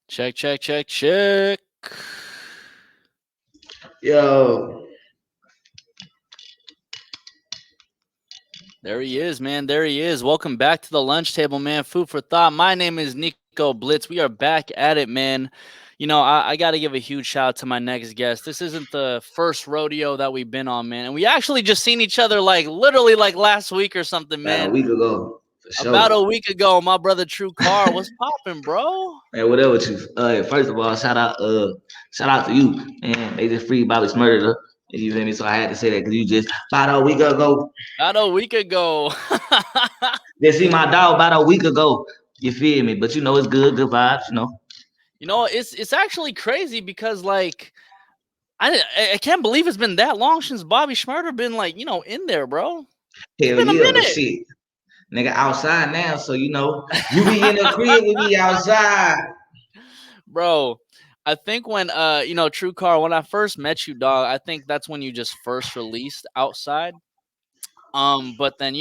Check, check, check, check. Yo, There he is, man. There he is. Welcome back to the lunch table, man. Food for thought. My name is Nico Blitz. We are back at it, man. I got to give a huge shout out to my next guest. This isn't the first rodeo that we've been on, man. And we actually just seen each other like literally like last week or something, about a man. week ago, for About a sure. week ago, my brother TruCarr. What's popping, bro? Man, whatever with you. First of all, shout out to you, man. They just freed Bobby Smurder. You feel me? So I had to say that because you just about a week ago. About a week ago. They see my dog about a week ago. You feel me? But it's good vibes. It's actually crazy because like I can't believe it's been that long since Bobby Schmurder been like, in there, bro. It's Hell been a yeah, but minute. shit, nigga outside now. So you be in the crib, we be outside. Bro, I think when TruCarr, when I first met you, dog, I think that's when you just first released outside. But then,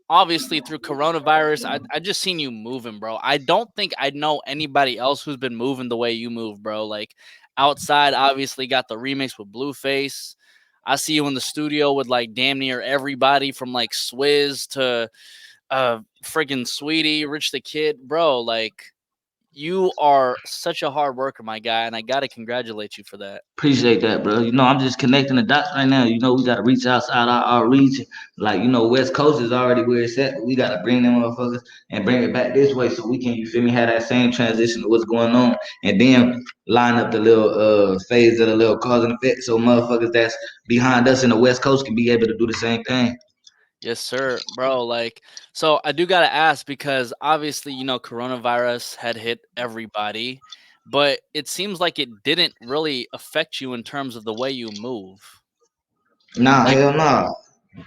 obviously through coronavirus, I just seen you moving, bro. I don't think I know anybody else who's been moving the way you move, bro. Like outside, obviously got the remix with Blueface. I see you in the studio with like damn near everybody from like Swizz to freaking Sweetie, Rich the Kid, bro. Like you are such a hard worker, my guy, and I gotta congratulate you for that. Appreciate that, bro. I'm just connecting the dots right now. We got to reach outside our region. Like, West Coast is already where it's at, but we got to bring them motherfuckers and bring it back this way so we can, you feel me, have that same transition of what's going on. And then line up the little phase of the little cause and effect so motherfuckers that's behind us in the West Coast can be able to do the same thing. Yes, sir, bro. Like, so I do gotta ask because obviously, coronavirus had hit everybody, but it seems like it didn't really affect you in terms of the way you move. Nah, Like, hell nah.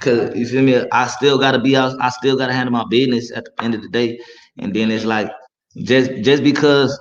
Cause you feel me, I still gotta be out. I still gotta handle my business at the end of the day. And then it's mhm, like just because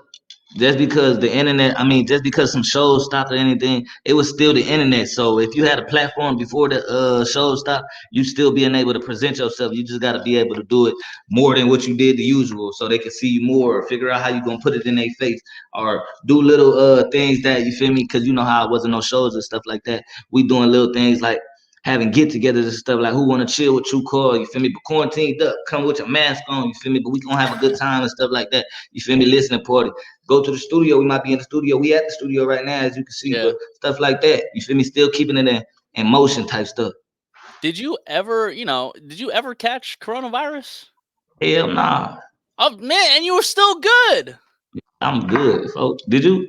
the internet, I mean, just because some shows stopped or anything, it was still the internet. So if you had a platform before the show stopped, you still being able to present yourself. You just got to be able to do it more than what you did the usual, so they can see you more, or figure out how you gonna put it in their face, or do little things that you feel me, because you know how it wasn't no shows and stuff like that. We doing little things like having get-togethers and stuff like who want to chill with TruCarr, you feel me? But quarantined up, come with your mask on, you feel me? But we gonna have a good time and stuff like that. You feel me? Listening party. Go to the studio. We might be in the studio. We at the studio right now, as you can see, yeah. but stuff like that. You feel me? Still keeping it in motion type stuff. Did you ever catch coronavirus? Hell nah. Oh man, and you were still good. I'm good, folks. Did you?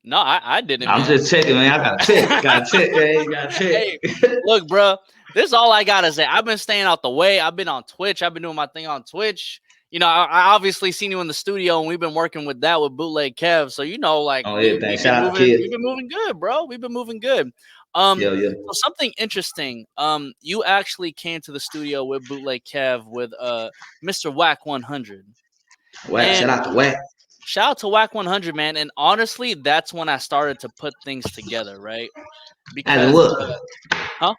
No, I didn't, I'm man. just checking, man. I gotta check. Gotta check, man. Gotta check. Hey, look, bro. This is all I gotta say. I've been staying out the way. I've been on Twitch. I've been doing my thing on Twitch. I obviously seen you in the studio, and we've been working with that with Bootleg Kev. So like On we everything. we've been Shout out to moving. kids. We've been moving good, bro. We've been moving good. Yeah, yeah. So something interesting. You actually came to the studio with Bootleg Kev with Mr. Wack 100, Wack. Shout and out to Wack. shout out to Wack 100, man. And honestly, that's when I started to put things together, right? As in Because what? huh?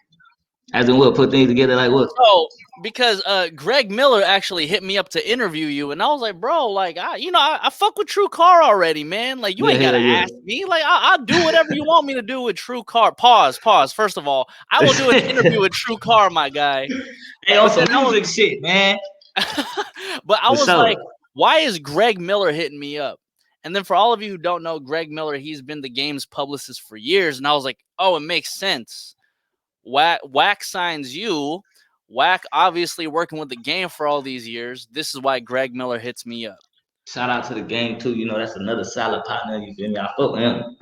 As in what? Put things together like what? So because Greg Miller actually hit me up to interview you, and I was like, bro, like I fuck with TruCarr already, man. Like you Yeah, ain't gotta hell yeah. ask me. Like I'll do whatever you want me to do with TruCarr. Pause. First of all, I will do an interview with TruCarr, my guy. Hey, on But some then music shit, man. but I For was like, sure. why is Greg Miller hitting me up? And then for all of you who don't know, Greg Miller, he's been the game's publicist for years, and I was like, oh, it makes sense. Wack signs you. Wack obviously working with the game for all these years. This is why Greg Miller hits me up. Shout out to the game too. That's another solid partner. You feel me? I fuck with him.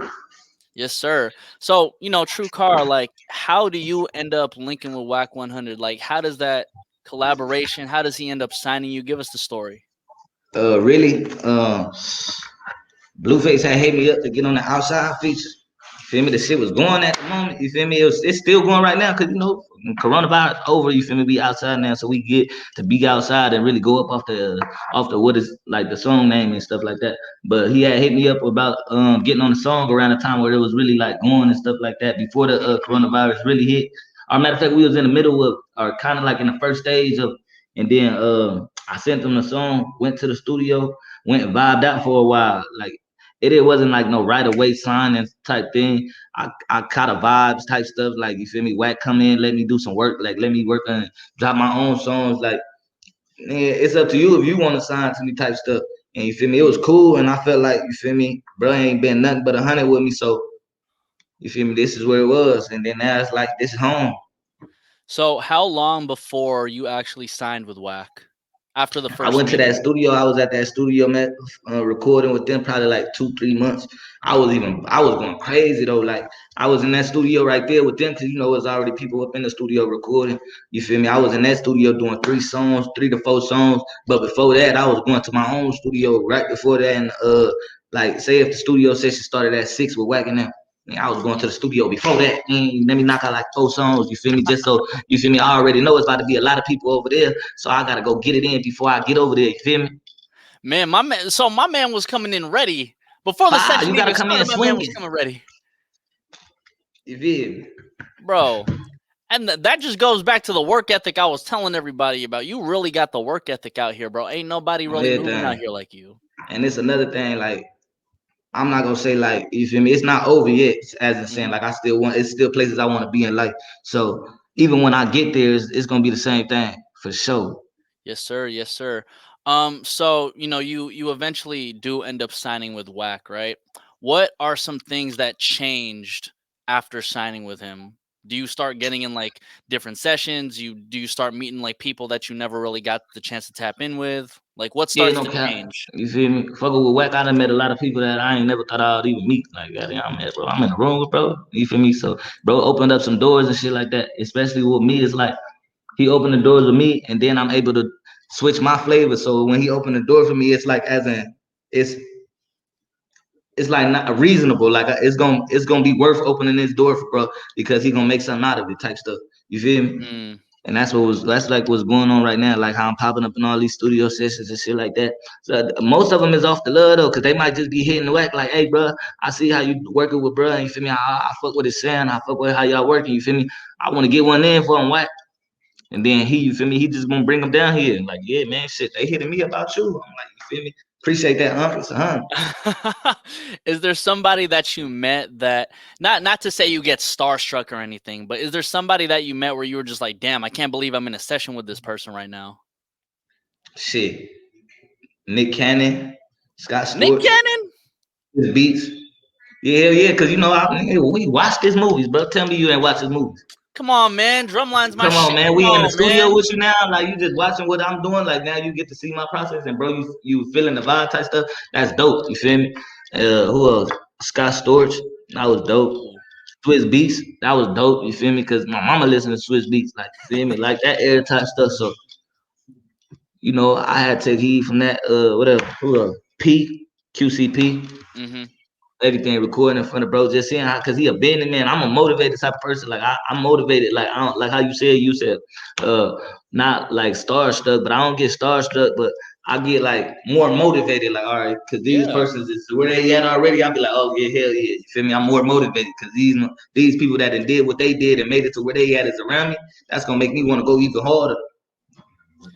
Yes, sir. So, TruCarr, like, how do you end up linking with Wack 100? Like, how does that collaboration, how does he end up signing you? Give us the story. Really, Blueface had hit me up to get on the outside features. You feel me? The shit was going at the moment. You feel me? It's still going right now because coronavirus over. You feel me? We outside now, so we get to be outside and really go up off the what is like the song name and stuff like that. But he had hit me up about getting on the song around the time where it was really like going and stuff like that before the coronavirus really hit. Or matter of fact, we was in the middle of, or kind of like in the first stage of, and then I sent him the song, went to the studio, went and vibed out for a while, like. it wasn't like no right away signing type thing. I caught a vibes type stuff. Like you feel me? Wack come in, let me do some work. Like let me work on drop my own songs. Like man, it's up to you if you want to sign to me type stuff. And you feel me? It was cool, and I felt like you feel me, bro ain't been nothing but 100 with me. So you feel me? This is where it was, and then now it's like this is home. So how long before you actually signed with Wack? After the I first went to that meeting? studio. I was at that studio, man, recording with them probably like 2, 3 months. I was going crazy though. Like I was in that studio right there with them because you know there's already people up in the studio recording. You feel me? I was in that studio doing 3 songs, 3 to 4 songs. But before that, I was going to my own studio right before that. And like say if the studio session started at 6 with Wack and them. I was going to the studio before that. Let me knock out like 4 songs. You feel me? Just so you feel me. I already know it's about to be a lot of people over there, so I gotta go get it in before I get over there. You feel me? Man, my man was coming in ready. Before the Fire, you session gotta even come in started, my man was swinging. coming ready. You feel me? Bro, and that just goes back to the work ethic I was telling everybody about. You really got the work ethic out here, bro. Ain't nobody On really moving out everything. here like you. And it's another thing. Like I'm not gonna say like you feel me. It's not over yet. As in saying Mhm. like I still want. It's still places I want to be in life. So even when I get there, it's gonna be the same thing for sure. Yes, sir. Yes, sir. So you eventually do end up signing with Wack, right? What are some things that changed after signing with him? Do you start getting in like different sessions? Do you start meeting like people that you never really got the chance to tap in with? Like what Yeah, starts no to cap. change? You feel me? Fucking with Wack, I done met a lot of people that I ain't never thought I'd even meet. Like, goddamn, man, bro, I'm in the room with bro. You feel me? So, bro, opened up some doors and shit like that. Especially with me, it's like he opened the doors with me, and then I'm able to switch my flavor. So when he opened the door for me, it's like as in it's it's like not reasonable. Like it's gonna be worth opening this door for bro because he gonna make something out of it type stuff. You feel me? Mm, And that's like what's going on right now. Like how I'm popping up in all these studio sessions and shit like that. So most of them is off the love though, cause they might just be hitting the whack like, hey, bro, I see how you working with bro. And you feel me? I fuck with his saying. I fuck with how y'all working. You feel me? I want to get one in for him, whack. And then you feel me? He just gonna bring them down here. Like, yeah, man, shit, they hitting me about you. I'm like, you feel me? Appreciate that, huh? is there somebody that you met that not to say you get starstruck or anything, but is there somebody that you met where you were just like, damn, I can't believe I'm in a session with this person right now? Shit, Nick Cannon, Scott Nick Storch, Cannon? his beats. Yeah, yeah, cause you know we watch these movies, bro. Tell me you ain't watch his movies. Come on, man. Drumline's my Come on, shit. man. Come We in the on, studio man. with you now. Like you just watching what I'm doing. Like now you get to see my process, and bro, you feeling the vibe type stuff. That's dope. You feel me? Who else? Scott Storch. That was dope. Ooh. Swiss Beats. That was dope. You feel me? Cause my mama listened to Swiss Beats. Like you feel me? Like that air type stuff. So you know I had to take heed from that. Whatever. Who else? P QCP. Mm-hmm. Everything recording in front of bro, just seeing how, cause he a business man. I'm a motivated type of person. Like I'm motivated. Like I don't like how you said, uh, not like starstruck, but I don't get starstruck, but I get like more motivated. Like all right, cause these Yeah. persons is where they at already. I'll be like, oh yeah, hell yeah. You feel me? I'm more motivated because these people that did what they did and made it to where they at is around me. That's gonna make me want to go even harder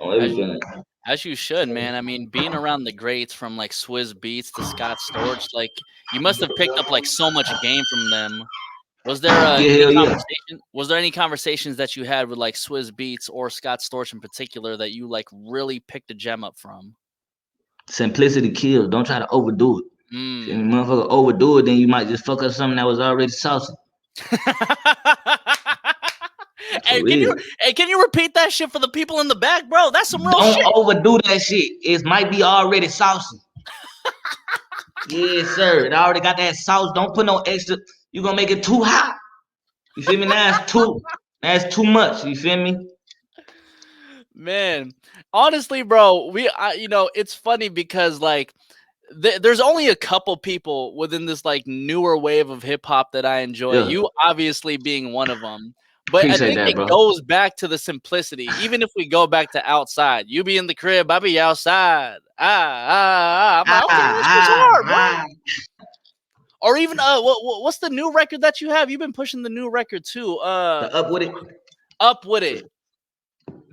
on As everything. as you should, man. I mean, being around the greats from like Swizz Beats to Scott Storch, like you must have picked up like so much game from them. Was there Yeah, any hell yeah. conversation? Was there any conversations that you had with like Swizz Beats or Scott Storch in particular that you like really picked a gem up from? Simplicity kills. Don't try to overdo it. If Mm. you motherfucker overdo it, then you might just fuck up something that was already saucy. For Hey, can you real. can you repeat that shit for the people in the back, bro? That's some real Don't shit. overdo that shit. It might be already saucy. Yes, sir. It already got that sauce. Don't put no extra. You gonna make it too hot. You feel me? That's too much. You feel me? Man, honestly, bro, it's funny because like there's only a couple people within this like newer wave of hip hop that I enjoy. Yeah. You obviously being one of them. But I Appreciate think that, it bro. goes back to the simplicity. Even if we go back to outside, you be in the crib, I be outside. I'm Ah, like, okay, that shit's ah, hard, boy. ah. Or even what's the new record that you have? You've been pushing the new record too. The up with it. Up with it.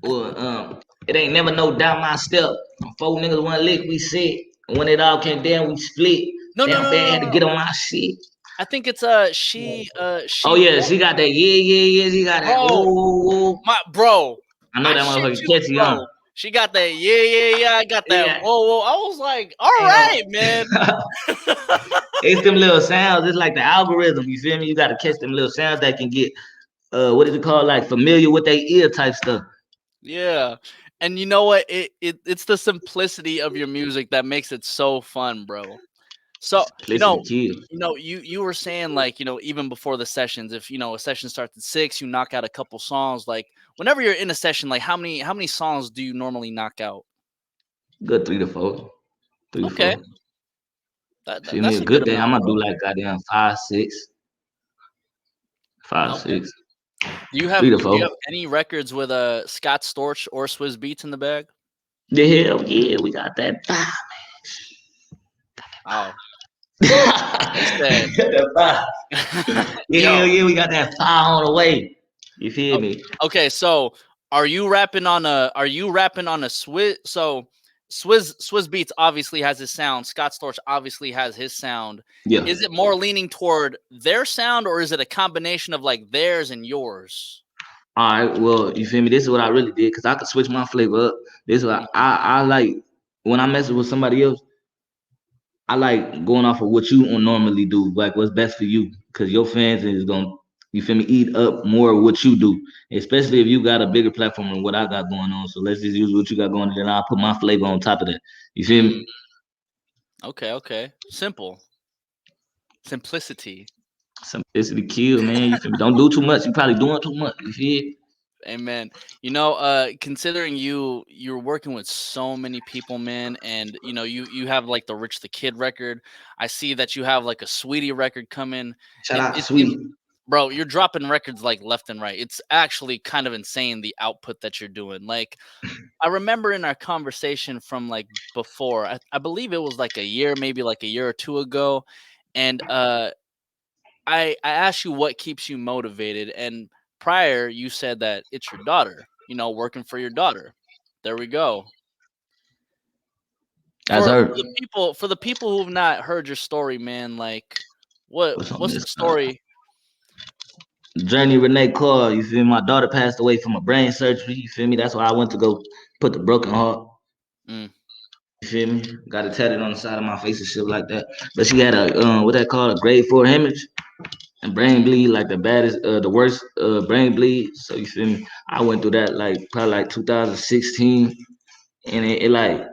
Or it ain't never no doubt my step. Four niggas one lick, we sit. And when it all came down, we split. No, no, Damn no, no, bad no, to no. get on my shit. I think it's Oh she yeah, she got that. Yeah, yeah, yeah. She got that. bro, Whoa, whoa, whoa. my bro. I know I that shit motherfucker you, catchy, huh? bro. She got that, yeah, yeah, yeah. I got that. Yeah. Whoa, whoa. I was like, all Damn. right, man. It's them little sounds. It's like the algorithm. You feel me? You got to catch them little sounds that can get what is it called? Like familiar with their ear type stuff. Yeah. And you know what? It's the simplicity of your music that makes it so fun, bro. So, Simplicity kill. you were saying like, even before the sessions, if a session starts at 6, you knock out a couple songs. Like whenever you're in a session, like how many songs do you normally knock out? Good 3 to 4. Three to Okay. four. Feel me? That's A a good good day, I'm amount, gonna do bro. like goddamn 5, 6, 5, Okay. 6, Do you three have to do you four. have any records with Scott Storch or Swizz Beats in the bag? The hell yeah, we got that. Oh, he said, We got that five. Yeah, "Yo, yeah, we got that five on the way. You feel oh, me? okay, so are you rapping on a Swizz? So Swizz Beats obviously has his sound. Scott Storch obviously has his sound. Yeah. Is it more leaning toward their sound, or is it a combination of like theirs and yours?" All right. Well, you feel me? This is what I really did because I could switch my flavor up. This is what Mhm. I like when I mess with somebody else. I like going off of what you would normally do, like what's best for you, because your fans is gonna, you feel me, eat up more of what you do, especially if you got a bigger platform than what I got going on. So let's just use what you got going, and then I'll put my flavor on top of that. You feel Mm, me? okay, okay, simple simplicity. Simplicity kill, man. You feel me? Don't do too much. You probably doing too much. You feel? Amen. Considering you're working with so many people, man, and you have like the Rich the Kid record. I see that you have like a Sweetie record coming. Shout It out to it seems, Sweetie. bro, you're dropping records like left and right. It's actually kind of insane the output that you're doing. Like I remember in our conversation from like before, I believe it was like a year, maybe like a year or two ago, and I asked you what keeps you motivated, and prior you said that it's your daughter, working for your daughter. There we go. That's For her. the people who've not heard your story, man, like What's on what's this? the story? Journey Renee Carr. You feel me? My daughter passed away from a brain surgery. You feel me? That's why I went to go put the broken heart. Mm, You feel me? Got it tatted on the side of my face and shit like that. But she had a what that called a grade 4 hemorrhage and brain mm-hmm, bleed, like the baddest, the worst brain bleed. So you feel me? I went through that like probably like 2016, and it like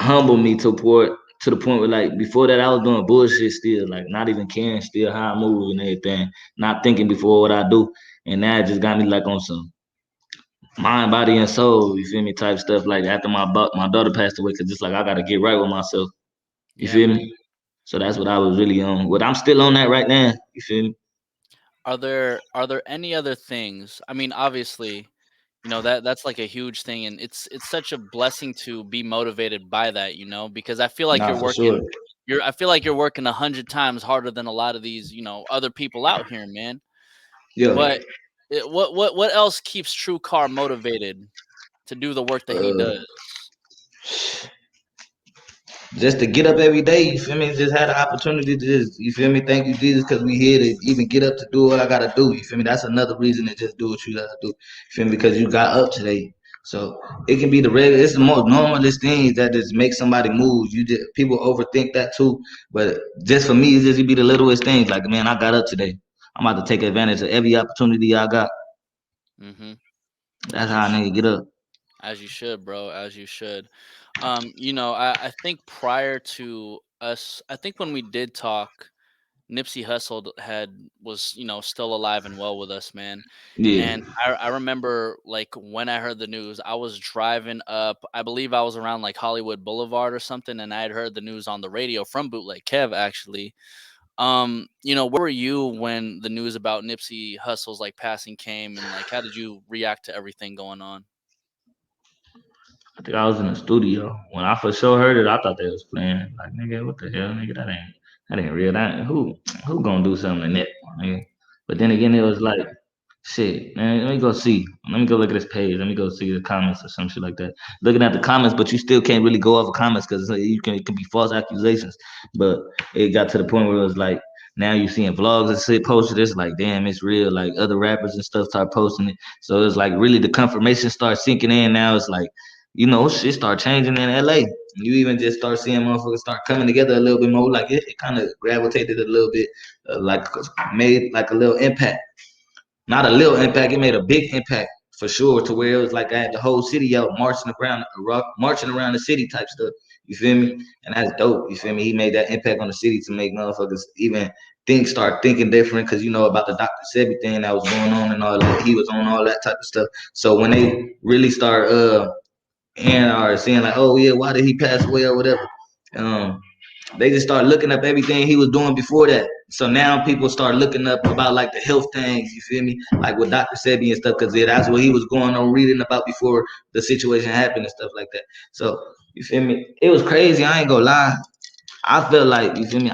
humbled me to the point where like before that I was doing bullshit still, like not even caring still how I move and everything, not thinking before what I do, and now it just got me like on some mind, body, and soul. You feel me? Type stuff like after my daughter passed away, cause it's like I gotta get right with myself. You yeah, feel man. me? So that's what I was really on. What I'm still on that right now. You feel me? Are there any other things? I mean, obviously, that's like a huge thing, and it's such a blessing to be motivated by that, because I feel like Nah, you're for sure. working I feel like you're working 100 times harder than a lot of these, other people out here, man. Yeah. But what else keeps TruCarr motivated to do the work that he Uh, does? just to get up every day, you feel me? Just had the opportunity to just, you feel me? Thank you, Jesus, because we here to even get up to do what I gotta do. You feel me? That's another reason to just do what you gotta do. You feel me? Because you got up today. So it can be the regular, it's the most normalest things that just make somebody move. You just people overthink that too. But just for me, it's just it be the littlest things. Like, man, I got up today. I'm about to take advantage of every opportunity I got. Mhm. That's As you how I sh need to get up. as you should, bro, as you should. I think prior to us, I think when we did talk, Nipsey Hussle was, still alive and well with us, man. Yeah. And I remember like when I heard the news, I was driving up, I believe I was around like Hollywood Boulevard or something, and I had heard the news on the radio from Bootleg Kev actually. Where were you when the news about Nipsey Hussle's like passing came, and like how did you react to everything going on? I think I was in the studio. When I for sure heard it, I thought they was playing. Like, nigga, what the hell, nigga? That ain't real. Who gonna do something in that, nigga? But then Mm, again, it was like Shit, man, let me go see. Let me go look at this page. Let me go see the comments or some shit like that. Looking at the comments, but you still can't really go off of comments because it can be false accusations. But it got to the point where it was like now you're seeing vlogs and shit posted. It's like damn, it's real. Like other rappers and stuff start posting it. So it's like really the confirmation starts sinking in. Now it's like shit start changing in LA. You even just start seeing motherfuckers start coming together a little bit more. Like it kind of gravitated a little bit, like made like a little impact, not a little impact. It made a big impact for sure. To where it was like I had the whole city out marching around the city type stuff. You feel me? And that's dope. You feel me? He made that impact on the city to make motherfuckers even start thinking different because about the Dr. Sebi thing that was going on and all that. He was on all that type of stuff. So when they really start and are saying like, oh yeah, why did he pass away or whatever? Um, they just start looking up everything he was doing before that. So now people start looking up about like the health things, you feel me? Like with Dr. Sebi and stuff, because that's what he was going on reading about before the situation happened and stuff like that. So you feel me? It was crazy. I ain't gonna lie. I feel like you feel me.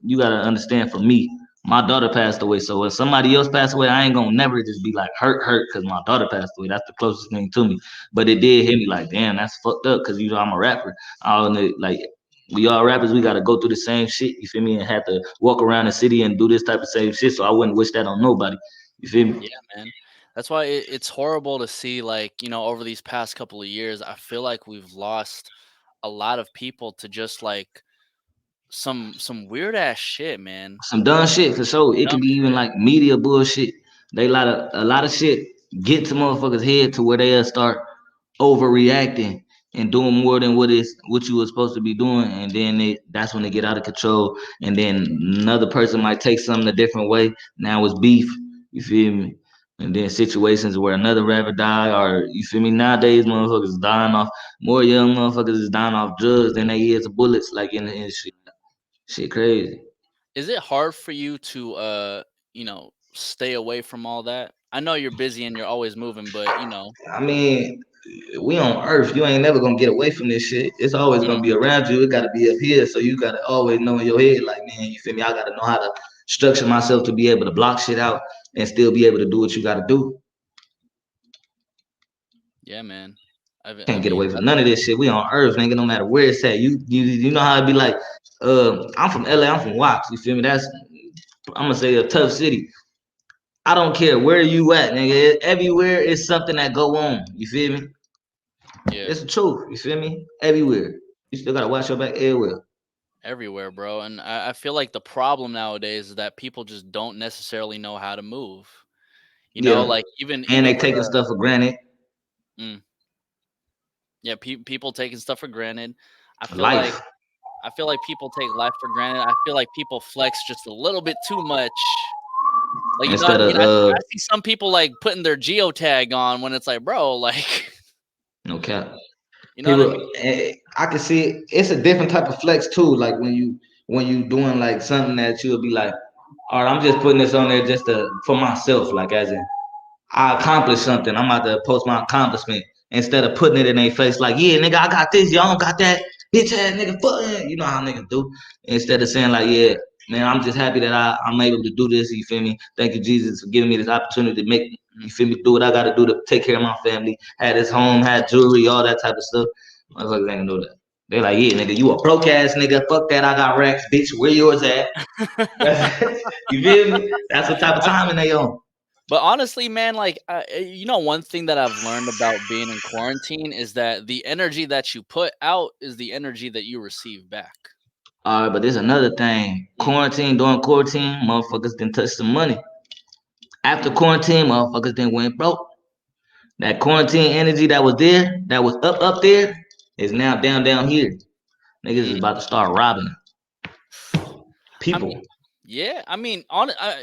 You gotta understand. For me, my daughter passed away. So when somebody else passed away, I ain't gonna never just be like hurt because my daughter passed away. That's the closest thing to me. But it did hit me like, damn, that's fucked up. Because I'm a rapper. I don't know, like we all rappers, we gotta go through the same shit. You feel me? And have to walk around the city and do this type of same shit. So I wouldn't wish that on nobody. You feel me? Yeah, man. That's why it's horrible to see, like, over these past couple of years, I feel like we've lost a lot of people to just like some weird ass shit, man. Some dumb shit for sure. It Dumb can be even shit. like media bullshit. They a lot of shit get to motherfuckers' head to where they'll start overreacting and doing more than what you were supposed to be doing, and then that's when they get out of control. And then another person might take something a different way. Now it's beef. You feel me? And then situations where another rapper die, or you feel me? Nowadays, motherfuckers is dying off more young motherfuckers is dying off drugs than they is bullets. Like in the industry, shit crazy. Is it hard for you to stay away from all that? I know you're busy and you're always moving, but I mean, we on Earth. You ain't never gonna get away from this shit. It's always gonna mm, be around you. It gotta be up here. So you gotta always know in your head, like, man, you feel me? I gotta know how to structure myself to be able to block shit out and still be able to do what you gotta do. yeah, man. I Can't get mean, away from none of this shit. We on Earth, nigga. No matter where it's at. You know how it be like. I'm from LA. I'm from Wack. You feel me? That's I'm gonna say a tough city. I don't care where you at, nigga. Everywhere is something that go on. You feel me? yeah, It's the truth. You feel me? Everywhere. You still gotta watch your back everywhere. everywhere, bro. And I feel like the problem nowadays is that people just don't necessarily know how to move. Yeah. Like even And they even with taking stuff for granted. mm, yeah, people taking stuff for granted. I feel like Life. I feel like people take life for granted. I feel like people flex just a little bit too much. Like, you know what Instead I of mean? I see some people like putting their geotag on when it's like, bro, like, no cap. you know what I mean? People I can see it's a different type of flex too. Like when you doing like something that you'll be like, all right, I'm just putting this on there just for myself, like as in I accomplished something. I'm about to post my accomplishment instead of putting it in their face like, yeah, nigga, I got this, y'all don't got that. Bitch ass nigga, fuck yeah. You know how niggas do. Instead of saying like, yeah, man, I'm just happy that I'm able to do this. You feel me? Thank you, Jesus, for giving me this opportunity to make, you feel me, do what I got to do to take care of my family. Had this home, had jewelry, all that type of stuff. Motherfuckers ain't gonna do that. They're like, yeah, nigga, you a broke ass nigga. Fuck that. I got racks, bitch. Where yours at? You feel me? That's the type of I timing they on. But honestly, man, like, one thing that I've learned about being in quarantine is that the energy that you put out is the energy that you receive back. All right, but there's another thing. Mm, During quarantine, motherfuckers didn't touch some money. After mm, quarantine, motherfuckers didn't went broke. That quarantine energy that was there, that was up there, is now down here. Niggas is mm. about to start robbing I mean, people. yeah, I mean,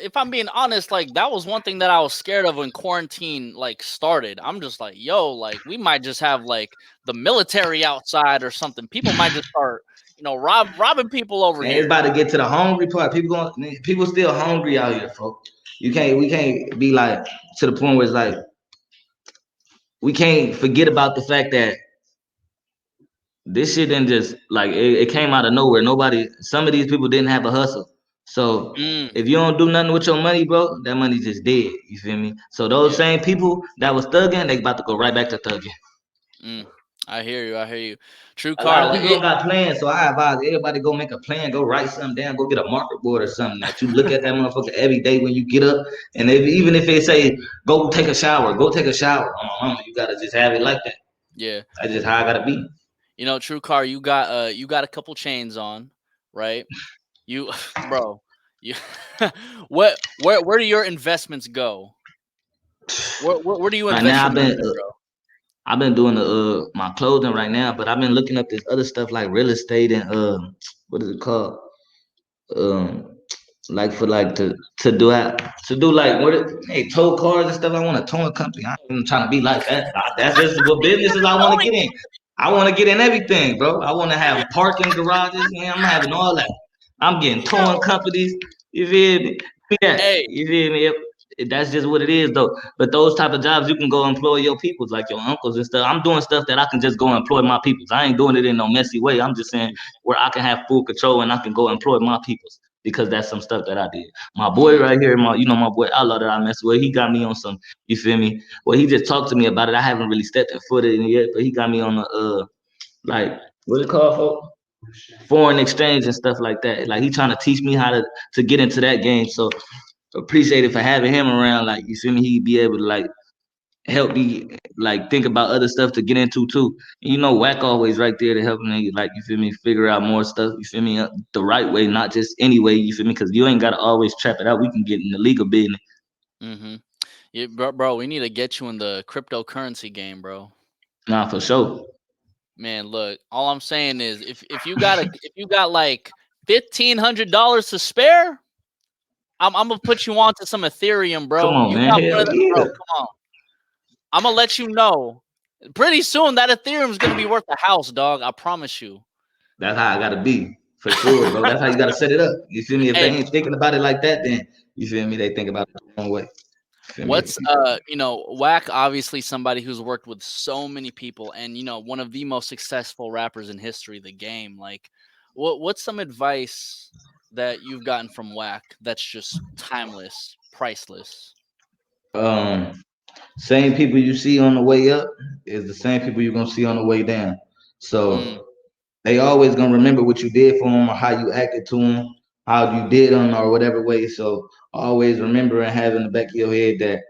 if I'm being honest, like that was one thing that I was scared of when quarantine like started. I'm just like, yo, like we might just have like the military outside or something. People might just start, robbing people over And it's here. about to get to the hungry part. People still hungry out here, folks. We can't be like to the point where it's like we can't forget about the fact that this shit didn't just like it came out of nowhere. Some of these people didn't have a hustle. So Mm, if you don't do nothing with your money, bro, that money just dead. You feel me? So those yeah. same people that was thugging, they about to go right back to thugging. Mm, I hear you. I hear you. True A lot car, of like people it. don't got plans, so I advise everybody go make a plan, go write something down, go get a marker board or something that you look at that motherfucker every day when you get up. And even if they say go take a shower, go take a shower. Oh, my mama, you gotta just have it like that. Yeah. That's just how I gotta be. True car, you got a couple chains on, right? You bro, you where do your investments go? Where do you Right invest now, your money, bro? I've been doing the my clothing right now, but I've been looking up this other stuff like real estate and what is it called? Um like for like to do like hey tow cars and stuff. I want a towing company. I ain't even trying to be like that. That's just what businesses I want to get in. I want to get in everything, bro. I want to have parking garages, and I'm having all that. I'm getting towing Yo, companies. You feel me? Yeah, hey, you feel me? That's just what it is, though. But those type of jobs, you can go employ your peoples, like your uncles and stuff. I'm doing stuff that I can just go employ my peoples. I ain't doing it in no messy way. I'm just saying where I can have full control and I can go employ my peoples because that's some stuff that I did. My boy mm, right here, my boy Outlaw that I mess with, he got me on some. You feel me? Well, he just talked to me about it. I haven't really stepped a foot in it yet, but he got me on the like what's it called, folks? Foreign exchange and stuff like that. Like he trying to teach me how to get into that game. So appreciate it for having him around. Like you feel me, he'd be able to like help me like think about other stuff to get into too. And Wack always right there to help me like you feel me figure out more stuff. You feel me the right way, not just any way. You feel me? Because you ain't gotta always trap it out. We can get in the legal business. mm-hmm. Yeah, bro, we need to get you in the cryptocurrency game, bro. Nah, for sure. Man, look, all I'm saying is if you got like $1,500 to spare, I'm gonna put you on to some Ethereum, Come bro. on, You man. got one Hell of the bro. yeah. Come on, I'm gonna let you know. Pretty soon that Ethereum is gonna be worth a house, dog. I promise you. That's how I gotta be. For sure, bro. That's how you gotta set it up. You feel me? If they Hey, ain't thinking about it like that, then you feel me? They think about it the wrong way. You feel me? what's Wack? Obviously, somebody who's worked with so many people, and one of the most successful rappers in history, the game. Like, what's some advice that you've gotten from Wack that's just timeless, priceless? Um, Same people you see on the way up is the same people you're gonna see on the way down. Mm, So they always gonna remember what you did for them or how you acted to them, how you did them or whatever way. So always remember and have in the back of your head that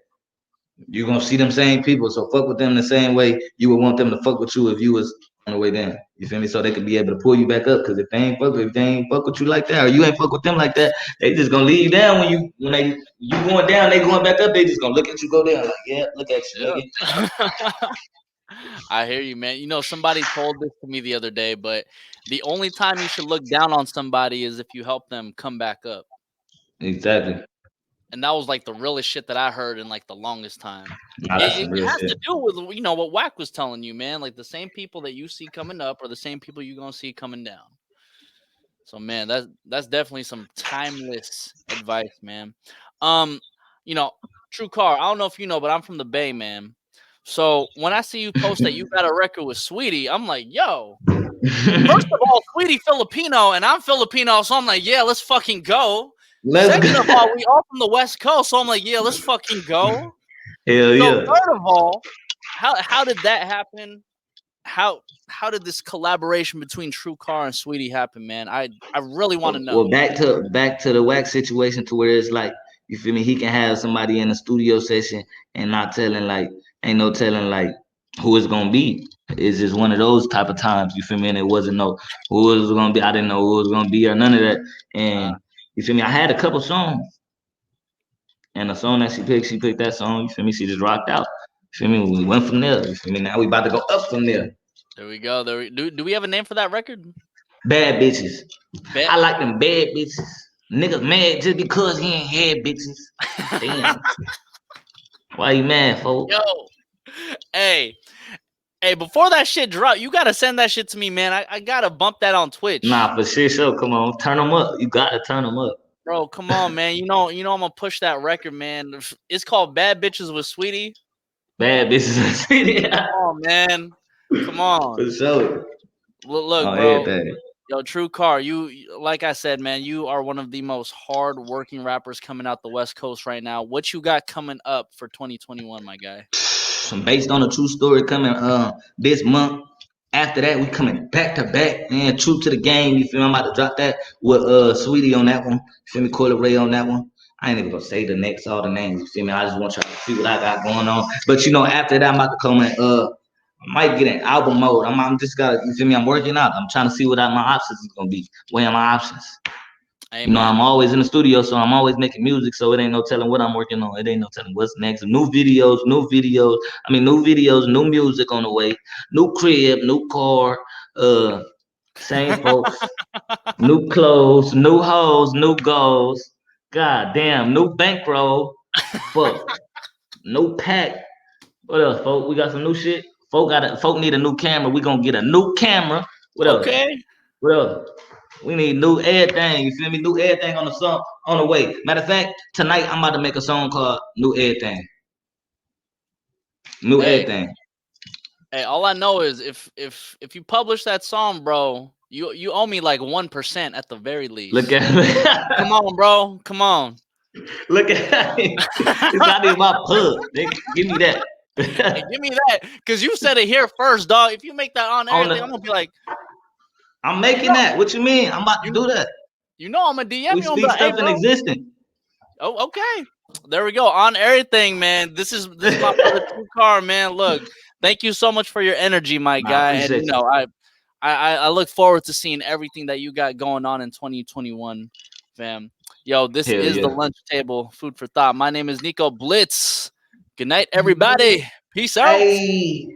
you're gonna see them same people. So fuck with them the same way you would want them to fuck with you if you was on the way down. You feel me? So they mm, could be able to pull you back up. Cause if they ain't fuck with you like that, or you ain't fuck with them like that, they just gonna leave you down when you going down, they going back up. They just gonna look at you go down like, yeah, look at you, nigga. yeah. I hear you, man. Somebody told this to me the other day, but the only time you should look down on somebody is if you help them come back up. Exactly. And that was like the realest shit that I heard in like the longest time. Nah, It, that's it some real has shit. to do with what Wack was telling you, man. Like the same people that you see coming up are the same people you're gonna see coming down. So man, that's definitely some timeless advice, man. Um, you know, True Car, I don't know if you know, but I'm from the Bay, man. So when I see you post that you got a record with Sweetie, I'm like, yo, first of all, Sweetie Filipino and I'm Filipino, so I'm like, yeah, let's fucking go. Let's Second of go. all, we all from the West Coast, so I'm like, yeah, let's fucking go. Hell So yeah. third of all, how did that happen? How did this collaboration between TruCarr and Sweetie happen, man? I really want to know. Well, back to the wax situation to where it's like you feel me. He can have somebody in the studio session and not telling like ain't no telling like who it's gonna be. It's just one of those type of times. You feel me? And it wasn't no who it was gonna be. I didn't know who it was gonna be or none of that. And you feel me? I had a couple songs, and the song that she picked that song. You feel me? She just rocked out. You feel me? We went from there. You feel me? Now we about to go up from there. There we go. Do we have a name for that record? Bad bitches. Bet. I like them bad bitches. Niggas mad just because he ain't had bitches. Damn. Why you mad, folks? Yo, hey, hey, before that shit drop, you gotta send that shit to me, man. I gotta bump that on Twitch. Nah, for shit sure. Come on, turn them up. You gotta turn them up. Bro, come on, man. I'm gonna push that record, man. It's called Bad Bitches with Sweetie. Bad bitches. Come on, man. Come on. For sure. Look, On bro. everything. Yo, TruCarr, like I said, man, you are one of the most hard-working rappers coming out the West Coast right now. What you got coming up for 2021, my guy? Based on a true story coming this month. After that, we coming back to back, man. True to the game. You feel me? I'm about to drop that with Sweetie on that one. You feel me? Coyle Ray on that one. I ain't even gonna say the next all the names. You feel me? I just want y'all to see what I got going on. But you know, after that, I'm about to come in. I might get in album mode. I'm just gotta. You feel me? I'm working out. I'm trying to see what my options is gonna be. Weighing my options. Hey, You know, I'm man. always in the studio, so I'm always making music. So it ain't no telling what I'm working on. It ain't no telling what's next. New videos, new videos. I mean, new videos, new music on the way. New crib, new car. Uh, Same folks. New clothes, new hoes, new goals. God damn, new bankroll. Fuck, new pack. What else, folk? We got some new shit. Folk need a new camera. We gonna get a new camera. What else? Okay. What else? We need new everything. You feel me? New everything on the song on the way. Matter of fact, tonight I'm about to make a song called New Everything. New Hey, Everything. hey, all I know is if you publish that song, bro, you owe me like 1% at the very Look least. at Come on, bro. Come on. look at it's not even my pub. They give me that. Hey, give me that, cause you said it here first, dog. If you make that on on everything, I'm the gonna be like, I'm you making know, that. What you mean? I'm about to you do that. you know, I'm gonna DM We you. I'm be speak like, hey, stuff in bro. existence. Oh, okay. There we go. On everything, man. This is my brother TruCarr, man. Look, thank you so much for your energy, my I guy. And appreciate you. I look forward to seeing everything that you got going on in 2021, fam. Yo, this Hell is the yeah. lunch table, food for thought. My name is Nico Blitz. Good night, everybody. Peace out. Hey.